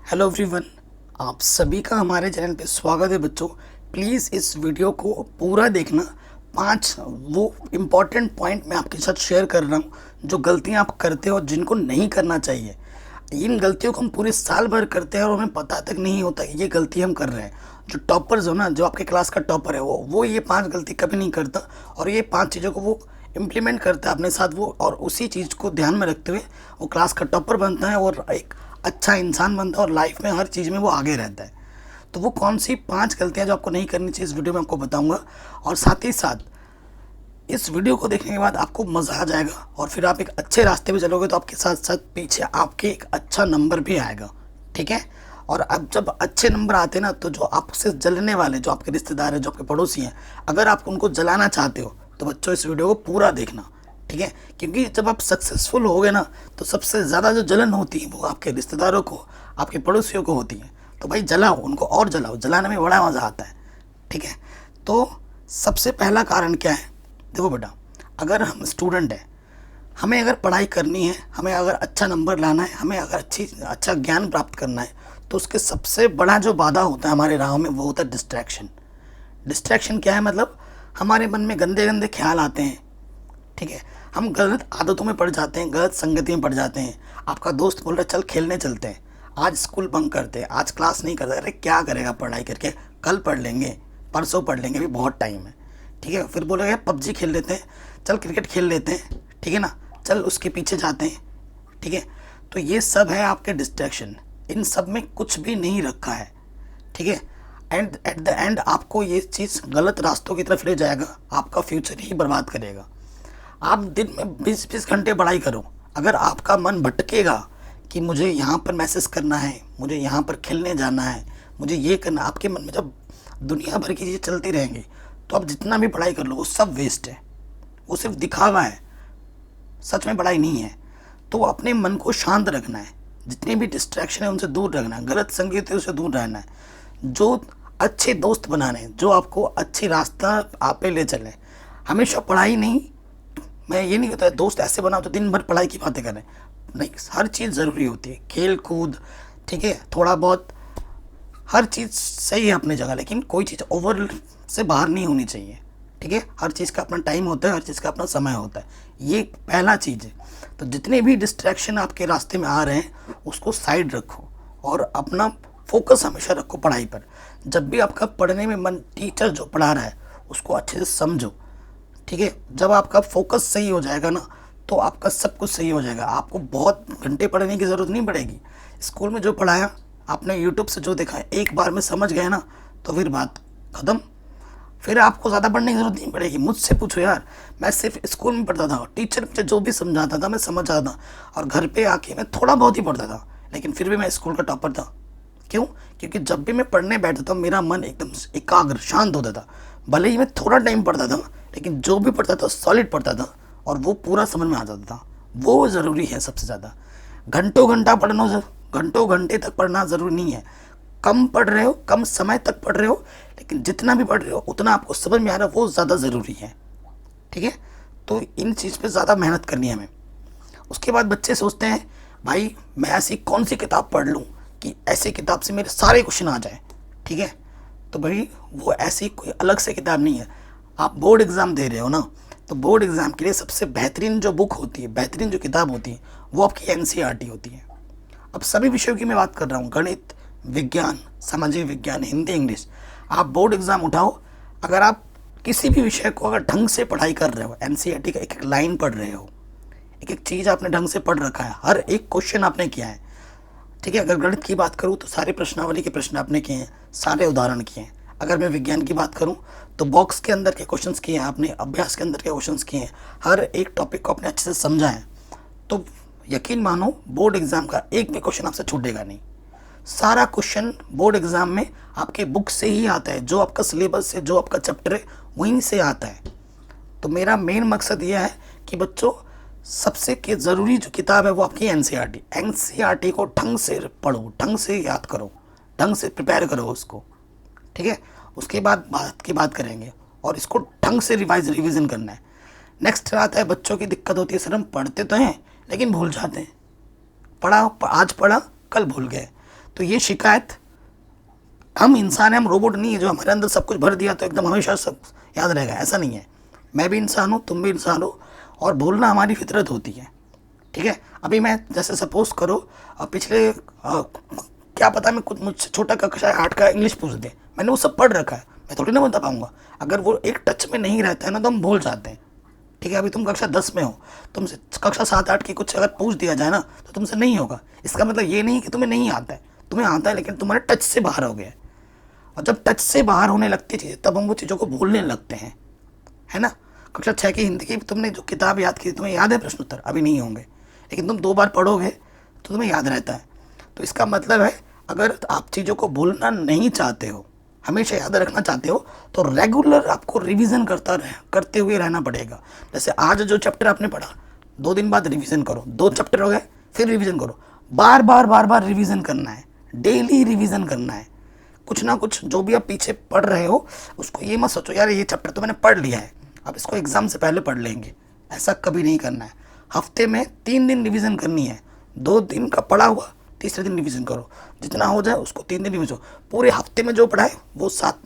Hello everyone, आप सभी का हमारे चैनल पे स्वागत है बच्चों। प्लीज़ इस वीडियो को पूरा देखना। 5 वो इम्पॉर्टेंट पॉइंट मैं आपके साथ शेयर कर रहा हूँ जो गलतियाँ आप करते हो जिनको नहीं करना चाहिए। इन गलतियों को हम पूरे साल भर करते हैं और हमें पता तक नहीं होता कि ये गलती हम कर रहे हैं। जो टॉपर्स हो ना, जो आपके क्लास का टॉपर है, वो ये 5 गलती कभी नहीं करता और ये 5 चीज़ों को वो इम्प्लीमेंट करता है अपने साथ वो, और उसी चीज़ को ध्यान में रखते हुए वो क्लास का टॉपर बनता है और एक अच्छा इंसान बनता है और लाइफ में हर चीज़ में वो आगे रहता है। तो वो कौन सी 5 गलतियाँ जो आपको नहीं करनी चाहिए इस वीडियो में आपको बताऊंगा, और साथ ही साथ इस वीडियो को देखने के बाद आपको मज़ा आ जाएगा और फिर आप एक अच्छे रास्ते पे चलोगे तो आपके साथ साथ पीछे आपके एक अच्छा नंबर भी आएगा। ठीक है। और अब जब अच्छे नंबर आते हैं ना, तो जो आपसे जलने वाले, जो आपके रिश्तेदार हैं, जो आपके पड़ोसी हैं, अगर आप उनको जलाना चाहते हो तो बच्चों इस वीडियो को पूरा देखना। ठीक है। क्योंकि जब आप सक्सेसफुल हो गए ना, तो सबसे ज़्यादा जो जलन होती है वो आपके रिश्तेदारों को, आपके पड़ोसियों को होती है। तो भाई जलाओ उनको, और जलाओ, जलाने में बड़ा मज़ा आता है। ठीक है। तो सबसे पहला कारण क्या है? देखो बेटा, अगर हम स्टूडेंट हैं, हमें अगर पढ़ाई करनी है, हमें अगर अच्छा नंबर लाना है, हमें अगर अच्छा ज्ञान प्राप्त करना है, तो उसके सबसे बड़ा जो बाधा होता है हमारे राह में वो होता है डिस्ट्रैक्शन। डिस्ट्रैक्शन क्या है? मतलब हमारे मन में गंदे गंदे ख्याल आते हैं। ठीक है। हम गलत आदतों में पड़ जाते हैं, गलत संगति में पड़ जाते हैं। आपका दोस्त बोल रहा है चल खेलने चलते हैं, आज स्कूल बंक करते हैं, आज क्लास नहीं करते। अरे क्या करेगा पढ़ाई करके, कल पढ़ लेंगे, परसों पढ़ लेंगे, अभी बहुत टाइम है। ठीक है। फिर बोलेगा पबजी खेल लेते हैं, चल क्रिकेट खेल लेते हैं, ठीक है ना, चल उसके पीछे जाते हैं। ठीक है। तो ये सब है आपके डिस्ट्रैक्शन, इन सब में कुछ भी नहीं रखा है। ठीक है। एंड एट द एंड आपको ये चीज़ गलत रास्तों की तरफ ले जाएगा, आपका फ्यूचर ही बर्बाद करेगा। आप दिन में 20-20 घंटे पढ़ाई करो, अगर आपका मन भटकेगा कि मुझे यहाँ पर मैसेज करना है, मुझे यहाँ पर खेलने जाना है, मुझे ये करना, आपके मन में जब दुनिया भर की चीज़ें चलती रहेंगी तो आप जितना भी पढ़ाई कर लो वो सब वेस्ट है, वो सिर्फ दिखावा है, सच में पढ़ाई नहीं है। तो अपने मन को शांत रखना है, जितनी भी डिस्ट्रैक्शन है उनसे दूर रखना है, गलत संगीत है उससे दूर रहना है, जो अच्छे दोस्त बनाने हैं, जो आपको अच्छी रास्ता आप पे ले चलें। हमेशा पढ़ाई नहीं, मैं ये नहीं कहता दोस्त ऐसे बनाओ तो दिन भर पढ़ाई की बातें करें, नहीं, हर चीज़ ज़रूरी होती है, खेल कूद, ठीक है, थोड़ा बहुत, हर चीज़ सही है अपनी जगह, लेकिन कोई चीज़ ओवर से बाहर नहीं होनी चाहिए। ठीक है। हर चीज़ का अपना टाइम होता है, हर चीज़ का अपना समय होता है, ये पहला चीज़ है। तो जितने भी डिस्ट्रैक्शन आपके रास्ते में आ रहे हैं उसको साइड रखो और अपना फोकस हमेशा रखो पढ़ाई पर। जब भी आपका पढ़ने में मन, टीचर जो पढ़ा रहा है उसको अच्छे से समझो। ठीक है। जब आपका फोकस सही हो जाएगा ना, तो आपका सब कुछ सही हो जाएगा, आपको बहुत घंटे पढ़ने की ज़रूरत नहीं पड़ेगी। स्कूल में जो पढ़ाया आपने, यूट्यूब से जो देखा, एक बार में समझ गए ना तो फिर बात ख़त्म, फिर आपको ज़्यादा पढ़ने की ज़रूरत नहीं पड़ेगी। मुझसे पूछो यार, मैं सिर्फ स्कूल में पढ़ता था, टीचर मुझे जो भी समझाता था मैं समझ आता था, और घर पे आके मैं थोड़ा बहुत ही पढ़ता था, लेकिन फिर भी मैं स्कूल का टॉपर था। क्यों? क्योंकि जब भी मैं पढ़ने बैठता था मेरा मन एकदम एकाग्र शांत होता था। भले ही मैं थोड़ा टाइम पढ़ता था, लेकिन जो भी पढ़ता था सॉलिड पढ़ता था और वो पूरा समझ में आ जाता था। वो ज़रूरी है सबसे ज़्यादा। घंटों घंटा पढ़ना, घंटों घंटे तक पढ़ना ज़रूरी नहीं है। कम पढ़ रहे हो, कम समय तक पढ़ रहे हो, लेकिन जितना भी पढ़ रहे हो उतना आपको समझ में आ रहा है, वो ज़्यादा ज़रूरी है। ठीक है। तो इन चीज़ पे ज़्यादा मेहनत करनी है हमें। उसके बाद बच्चे सोचते हैं भाई मैं ऐसी कौन सी किताब पढ़ लूँ कि ऐसी किताब से मेरे सारे क्वेश्चन आ जाए। ठीक है। तो भाई वो ऐसी कोई अलग से किताब नहीं है। आप बोर्ड एग्ज़ाम दे रहे हो ना, तो बोर्ड एग्ज़ाम के लिए सबसे बेहतरीन जो बुक होती है, बेहतरीन जो किताब होती है, वो आपकी एनसीईआरटी होती है। अब सभी विषयों की मैं बात कर रहा हूँ, गणित, विज्ञान, सामाजिक विज्ञान, हिंदी, इंग्लिश। आप बोर्ड एग्ज़ाम उठाओ, अगर आप किसी भी विषय को अगर ढंग से पढ़ाई कर रहे हो, एनसीईआरटी का एक एक लाइन पढ़ रहे हो, एक एक चीज़ आपने ढंग से पढ़ रखा है, हर एक क्वेश्चन आपने किया है। ठीक है। अगर गणित की बात करूँ तो सारे प्रश्नावली के प्रश्न आपने किए हैं, सारे उदाहरण किए हैं। अगर मैं विज्ञान की बात करूँ तो बॉक्स के अंदर के क्वेश्चंस किए हैं आपने, अभ्यास के अंदर के क्वेश्चंस किए हैं, हर एक टॉपिक को आपने अच्छे से समझा है। तो यकीन मानो बोर्ड एग्ज़ाम का एक भी क्वेश्चन आपसे छूटेगा नहीं। सारा क्वेश्चन बोर्ड एग्ज़ाम में आपके बुक से ही आता है, जो आपका सिलेबस है, जो आपका चैप्टर है, वहीं से आता है। तो मेरा मेन मकसद यह है कि बच्चों सबसे के ज़रूरी जो किताब है वो आपकी एनसीईआरटी। एनसीईआरटी को ढंग से पढ़ो, ढंग से याद करो, ढंग से प्रिपेयर करो उसको। ठीक है। उसके बाद बात की बात करेंगे, और इसको ढंग से रिवीजन करना है। नेक्स्ट आता है बच्चों की दिक्कत होती है, सर हम पढ़ते तो हैं लेकिन भूल जाते हैं, पढ़ा आज पढ़ा कल भूल गए। तो ये शिकायत, हम इंसान हैं, हम रोबोट नहीं है जो हमारे अंदर सब कुछ भर दिया तो एकदम हमेशा सब याद रहेगा, ऐसा नहीं है। मैं भी इंसान हूँ, तुम भी इंसान हो, और भूलना हमारी फितरत होती है। ठीक है, अभी मैं जैसे सपोज करो पिछले क्या पता मैं कुछ मुझसे छोटा कक्षा 8 का इंग्लिश पूछ दे, मैंने वो सब पढ़ रखा है, मैं थोड़ी ना बता पाऊंगा। अगर वो एक टच में नहीं रहता है ना तो हम भूल जाते हैं। ठीक है, अभी तुम कक्षा 10 में हो, तुमसे कक्षा 7-8 की कुछ अगर पूछ दिया जाए ना तो तुमसे नहीं होगा। इसका मतलब ये नहीं कि तुम्हें नहीं आता है, तुम्हें आता है लेकिन तुम्हारे टच से बाहर हो गया है। और जब टच से बाहर होने लगती है चीज़ें तब हम वो चीज़ों को भूलने लगते हैं, है ना। कक्षा 6 की हिंदी की तुमने जो किताब याद की, तुम्हें याद है प्रश्न उत्तर? अभी नहीं होंगे, लेकिन तुम 2 बार पढ़ोगे तो तुम्हें याद रहता है। तो इसका मतलब है अगर आप चीज़ों को भूलना नहीं चाहते हो, हमेशा याद रखना चाहते हो, तो रेगुलर आपको रिवीजन करते हुए रहना पड़ेगा। जैसे आज जो चैप्टर आपने पढ़ा, 2 दिन बाद रिवीजन करो, 2 चैप्टर हो गए फिर रिवीजन करो, बार बार रिवीजन करना है, डेली रिवीजन करना है। कुछ ना कुछ जो भी आप पीछे पढ़ रहे हो उसको ये मत सोचो यार ये चैप्टर तो मैंने पढ़ लिया है, अब इसको एग्जाम से पहले पढ़ लेंगे, ऐसा कभी नहीं करना है। हफ्ते में 3 दिन रिवीजन करनी है, 2 दिन का पढ़ा हुआ तीसरे दिन रिवीजन करो, जितना हो जाए उसको 3 दिन रिवीजन। पूरे हफ्ते में जो पढ़ा है वो 7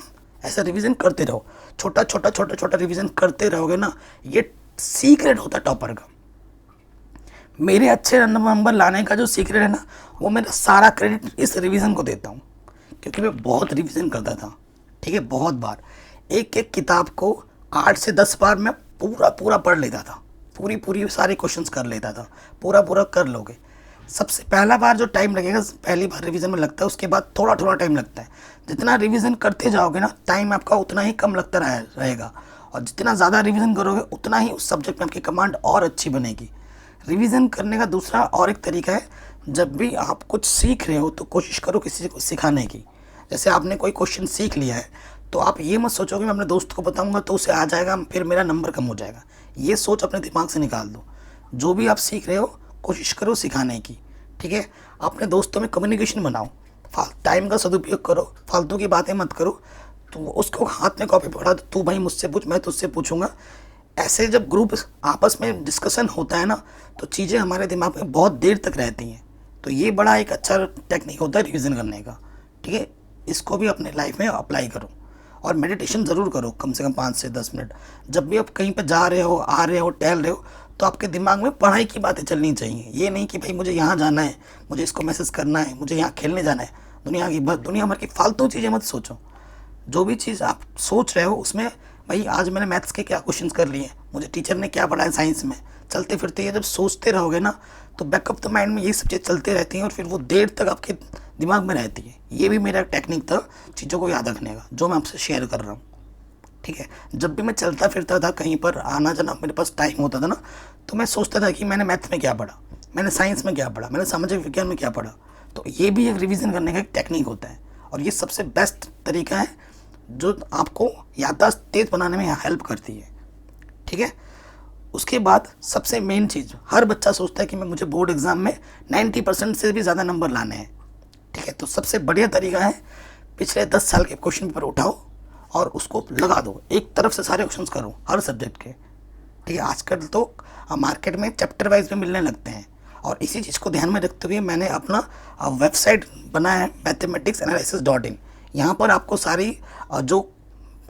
ऐसा रिवीजन करते रहो, छोटा छोटा रिवीजन करते रहोगे ना, ये सीक्रेट होता है टॉपर का। मेरे अच्छे नंबर लाने का जो सीक्रेट है ना, वो मेरा सारा क्रेडिट इस रिवीजन को देता हूँ, क्योंकि मैं बहुत रिवीजन करता था। ठीक है, बहुत बार एक एक किताब को 8 से 10 बार मैं पूरा पढ़ लेता था, पूरी सारे क्वेश्चंस कर लेता था। पूरा कर लोगे, सबसे पहला बार जो टाइम लगेगा पहली बार रिवीजन में लगता है, उसके बाद थोड़ा टाइम लगता है। जितना रिवीजन करते जाओगे ना टाइम आपका उतना ही कम लगता रहेगा, और जितना ज़्यादा रिवीजन करोगे उतना ही उस सब्जेक्ट में आपकी कमांड और अच्छी बनेगी। रिवीजन करने का दूसरा और एक तरीका है, जब भी आप कुछ सीख रहे हो तो कोशिश करो किसी को सिखाने की। जैसे आपने कोई क्वेश्चन सीख लिया है तो आप ये मत सोचो कि मैं अपने दोस्त को बताऊंगा तो उसे आ जाएगा फिर मेरा नंबर कम हो जाएगा, ये सोच अपने दिमाग से निकाल दो। जो भी आप सीख रहे हो कोशिश करो सिखाने की। ठीक है, अपने दोस्तों में कम्युनिकेशन बनाओ, टाइम का सदुपयोग करो, फालतू की बातें मत करो। तो उसको हाथ में कॉपी पकड़ा दो, तू भाई मुझसे पूछ मैं तुझसे पूछूंगा। ऐसे जब ग्रुप आपस में डिस्कशन होता है ना तो चीज़ें हमारे दिमाग में बहुत देर तक रहती हैं। तो ये बड़ा एक अच्छा टेक्निक होता है रिविज़न करने का। ठीक है, इसको भी अपने लाइफ में अप्लाई करो, और मेडिटेशन ज़रूर करो कम से कम 5 से 10 मिनट। जब भी आप कहीं पर जा रहे हो, आ रहे हो, टहल रहे हो, तो आपके दिमाग में पढ़ाई की बातें चलनी चाहिए। ये नहीं कि भाई मुझे यहाँ जाना है, मुझे इसको मैसेज करना है, मुझे यहाँ खेलने जाना है। दुनिया भर की फालतू चीज़ें मत सोचो। जो भी चीज़ आप सोच रहे हो उसमें भाई आज मैंने मैथ्स के क्या क्वेश्चंस कर लिए, मुझे टीचर ने क्या पढ़ाया साइंस में, चलते फिरते ये जब सोचते रहोगे ना तो बैकअप द माइंड में ये सब चीज़ चलते रहती हैं और फिर वो देर तक आपके दिमाग में रहती है। ये भी मेरा टेक्निक था चीज़ों को याद रखने का, जो मैं आपसे शेयर कर रहा हूँ। ठीक है, जब भी मैं चलता फिरता था कहीं पर आना जाना मेरे पास टाइम होता था ना, तो मैं सोचता था कि मैंने मैथ्स में क्या पढ़ा, मैंने साइंस में क्या पढ़ा, मैंने सामाजिक विज्ञान में क्या पढ़ा। तो ये भी एक रिवीजन करने का एक टेक्निक होता है, और ये सबसे बेस्ट तरीका है जो आपको याददाश्त तेज बनाने में हेल्प करती है। ठीक है, उसके बाद सबसे मेन चीज़, हर बच्चा सोचता है कि मैं मुझे बोर्ड एग्ज़ाम में 90% से भी ज़्यादा नंबर लाने हैं। ठीक है, तो सबसे बढ़िया तरीका है पिछले 10 साल के क्वेश्चन पेपर उठाओ और उसको लगा दो, एक तरफ से सारे क्वेश्चंस करो हर सब्जेक्ट के। ठीक है, आजकल तो मार्केट में चैप्टर वाइज में मिलने लगते हैं, और इसी चीज़ को ध्यान में रखते हुए मैंने अपना वेबसाइट बनाया है mathematicsanalysis.in। यहाँ पर आपको सारी जो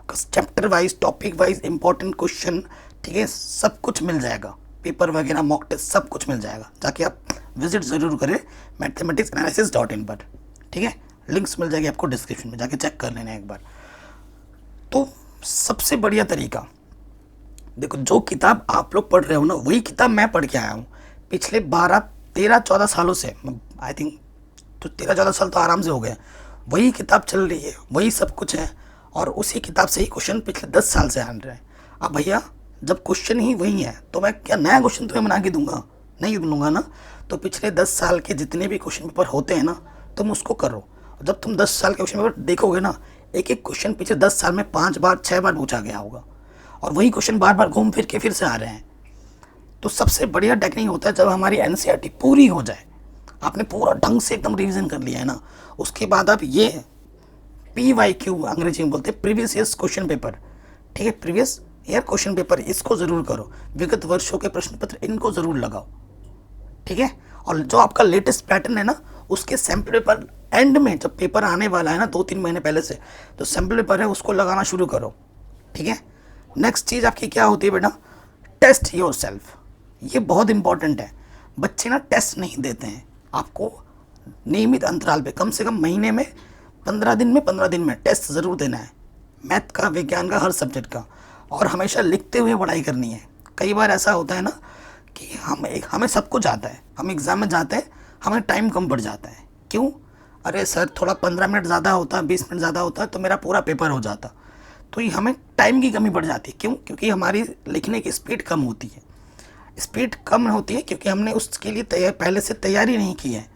chapter wise, topic wise, important question, ठीक है, सब कुछ मिल जाएगा, पेपर वगैरह, मॉक टेस्ट सब कुछ मिल जाएगा। जाके आप विजिट ज़रूर करें mathematicsanalysis.in पर। ठीक है, लिंक्स मिल जाएगी आपको डिस्क्रिप्शन में, जाके चेक कर लेना एक बार। तो सबसे बढ़िया तरीका, देखो जो किताब आप लोग पढ़ रहे हो ना वही किताब मैं पढ़ के आया हूँ पिछले 12-13-14 सालों से। आई थिंक तो 13-14 साल तो आराम से हो गए, वही किताब चल रही है, वही सब कुछ है, और उसी किताब से ही क्वेश्चन पिछले 10 साल से आन रहे हैं। अब भैया जब क्वेश्चन ही वही है तो मैं क्या नया क्वेश्चन तुम्हें बना के दूंगा? नहीं दूंगा ना। तो पिछले 10 साल के जितने भी क्वेश्चन पेपर होते हैं ना तुम उसको करो। जब तुम 10 साल के क्वेश्चन पेपर देखोगे ना, एक एक क्वेश्चन पिछले 10 साल में 5 बार 6 बार पूछा गया होगा, और वही क्वेश्चन बार बार घूम फिर के फिर से आ रहे हैं। तो सबसे बढ़िया टेक्निक होता है जब हमारी एनसीईआरटी पूरी हो जाए, आपने पूरा ढंग से एकदम रिवीजन कर लिया है ना, उसके बाद आप ये PYQ अंग्रेजी में बोलते हैं, प्रीवियस ईयर्स क्वेश्चन पेपर। ठीक है, प्रीवियस ईयर क्वेश्चन पेपर, इसको ज़रूर करो। विगत वर्षों के प्रश्न पत्र इनको ज़रूर लगाओ। ठीक है, और जो आपका लेटेस्ट पैटर्न है ना उसके सैम्पल पेपर एंड में, जब पेपर आने वाला है ना 2-3 महीने पहले से, तो सैम्पल पेपर है उसको लगाना शुरू करो। ठीक है। नेक्स्ट चीज़ आपकी क्या होती है बेटा, टेस्ट योर सेल्फ। ये बहुत इंपॉर्टेंट है। बच्चे ना टेस्ट नहीं देते हैं। आपको नियमित अंतराल पे, कम से कम महीने में 15 दिन में टेस्ट ज़रूर देना है, मैथ का, विज्ञान का, हर सब्जेक्ट का। और हमेशा लिखते हुए पढ़ाई करनी है। कई बार ऐसा होता है ना कि हमें सब कुछ आता है, हम एग्ज़ाम में जाते हैं, हमें टाइम कम पड़ जाता है। क्यों? अरे सर थोड़ा 15 मिनट ज़्यादा होता, 20 मिनट ज़्यादा होता तो मेरा पूरा पेपर हो जाता। तो ये हमें टाइम की कमी पड़ जाती है। क्यों? क्योंकि हमारी लिखने की स्पीड कम होती है। स्पीड कम होती है क्योंकि हमने उसके लिए पहले से तैयारी नहीं की है।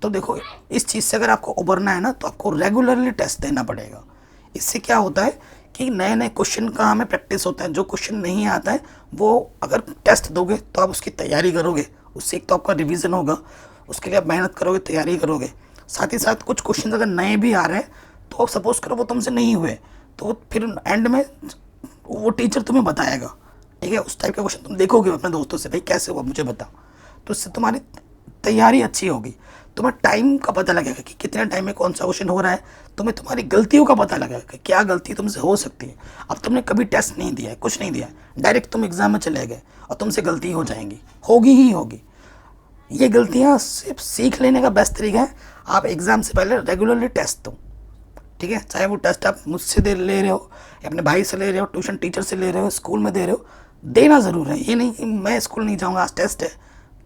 तो देखो, इस चीज़ से अगर आपको उबरना है ना, तो आपको रेगुलरली टेस्ट देना पड़ेगा। इससे क्या होता है कि नए नए क्वेश्चन का हमें प्रैक्टिस होता है। जो क्वेश्चन नहीं आता है वो अगर टेस्ट दोगे तो आप उसकी तैयारी करोगे, उससे एक तो आपका रिवीजन होगा, उसके लिए आप मेहनत करोगे, तैयारी करोगे। साथ ही साथ कुछ क्वेश्चन अगर नए भी आ रहे हैं तो सपोज करो वो तुमसे नहीं हुए, तो फिर एंड में वो टीचर तुम्हें बताएगा। ठीक है, उस टाइप का क्वेश्चन तुम देखोगे अपने दोस्तों से, भाई कैसे हुआ मुझे बताओ। तो इससे तुम्हारी तैयारी अच्छी होगी। तुम्हें टाइम का पता लगेगा कि कितने टाइम में कौन सा क्वेश्चन हो रहा है। तुम्हें तुम्हारी गलतियों का पता लगेगा कि क्या गलती तुमसे हो सकती है। अब तुमने कभी टेस्ट नहीं दिया है, कुछ नहीं दिया है, डायरेक्ट तुम एग्जाम में चले गए और तुमसे गलती हो जाएंगी, होगी ही होगी। ये गलतियाँ सिर्फ सीख लेने का बेस्ट तरीका है, आप एग्ज़ाम से पहले रेगुलरली टेस्ट दो। ठीक है, चाहे वो टेस्ट आप मुझसे ले रहे हो, या अपने भाई से ले रहे हो, ट्यूशन टीचर से ले रहे हो, स्कूल में दे रहे हो, देना ज़रूर है। ये नहीं कि मैं स्कूल नहीं जाऊँगा, आज टेस्ट है,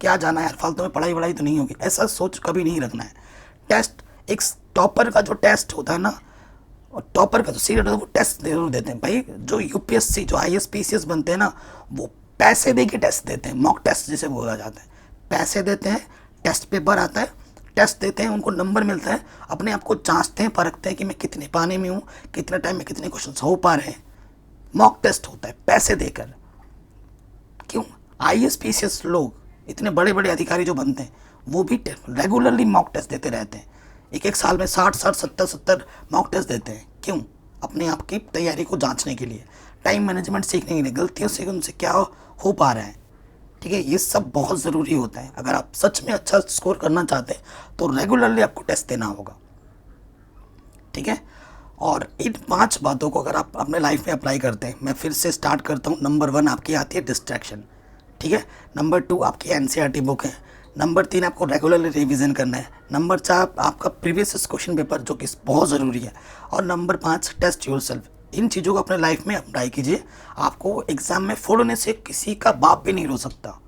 क्या जाना है यार, फालतू में पढ़ाई वढ़ाई तो नहीं होगी, ऐसा सोच कभी नहीं रखना है। टेस्ट, एक टॉपर का जो टेस्ट होता है ना, और टॉपर का जो सीरियस होता है, वो टेस्ट जरूर देते हैं भाई। जो यूपीएससी, जो आईएएस पीसीएस बनते हैं ना, वो पैसे दे के टेस्ट देते हैं, मॉक टेस्ट जिसे बोला जाता है। पैसे देते हैं, टेस्ट पेपर आता है, टेस्ट देते हैं, उनको नंबर मिलता है, अपने आप को जांचते हैं, परखते हैं कि मैं कितने पाने में हूँ, कितने टाइम में कितने क्वेश्चन हो पा रहे हैं। मॉक टेस्ट होता है पैसे देकर। क्यों? आईएएस पीसीएस लोग, इतने बड़े बड़े अधिकारी जो बनते हैं, वो भी रेगुलरली मॉक टेस्ट देते रहते हैं। एक साल में 60 70 मॉक टेस्ट देते हैं। क्यों? अपने आप की तैयारी को जांचने के लिए, टाइम मैनेजमेंट सीखने के लिए, गलतियों से उनसे क्या हो पा रहा है। ठीक है, ये सब बहुत ज़रूरी होता है। अगर आप सच में अच्छा स्कोर करना चाहते हैं तो रेगुलरली आपको टेस्ट देना होगा। ठीक है, और इन 5 बातों को अगर आप अपने लाइफ में अप्लाई करते हैं, मैं फिर से स्टार्ट करता हूँ। नंबर 1 आपकी आती है डिस्ट्रैक्शन। ठीक है, नंबर 2 आपकी एनसीईआरटी बुक है। नंबर 3 आपको रेगुलरली रिवीजन करना है। नंबर 4 आपका प्रीवियस क्वेश्चन पेपर, जो कि बहुत ज़रूरी है। और नंबर 5 टेस्ट योरसेल्फ। इन चीज़ों को अपने लाइफ में अप्लाई कीजिए। आपको एग्ज़ाम में फोड़ने से किसी का बाप भी नहीं रो सकता।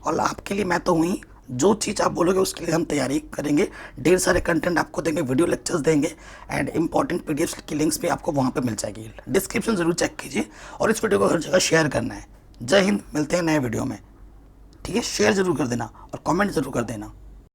और आपके लिए मैं तो हुई, जो चीज़ आप बोलोगे उसके लिए हम तैयारी करेंगे। ढेर सारे कंटेंट आपको देंगे, वीडियो लेक्चर्स देंगे, एंड इंपॉर्टेंट पीडीएफ की लिंक्स भी आपको वहाँ पे मिल जाएगी। डिस्क्रिप्शन ज़रूर चेक कीजिए और इस वीडियो को हर जगह शेयर करना है। जय हिंद, मिलते हैं नए वीडियो में। ठीक है, शेयर ज़रूर कर देना और कमेंट ज़रूर कर देना।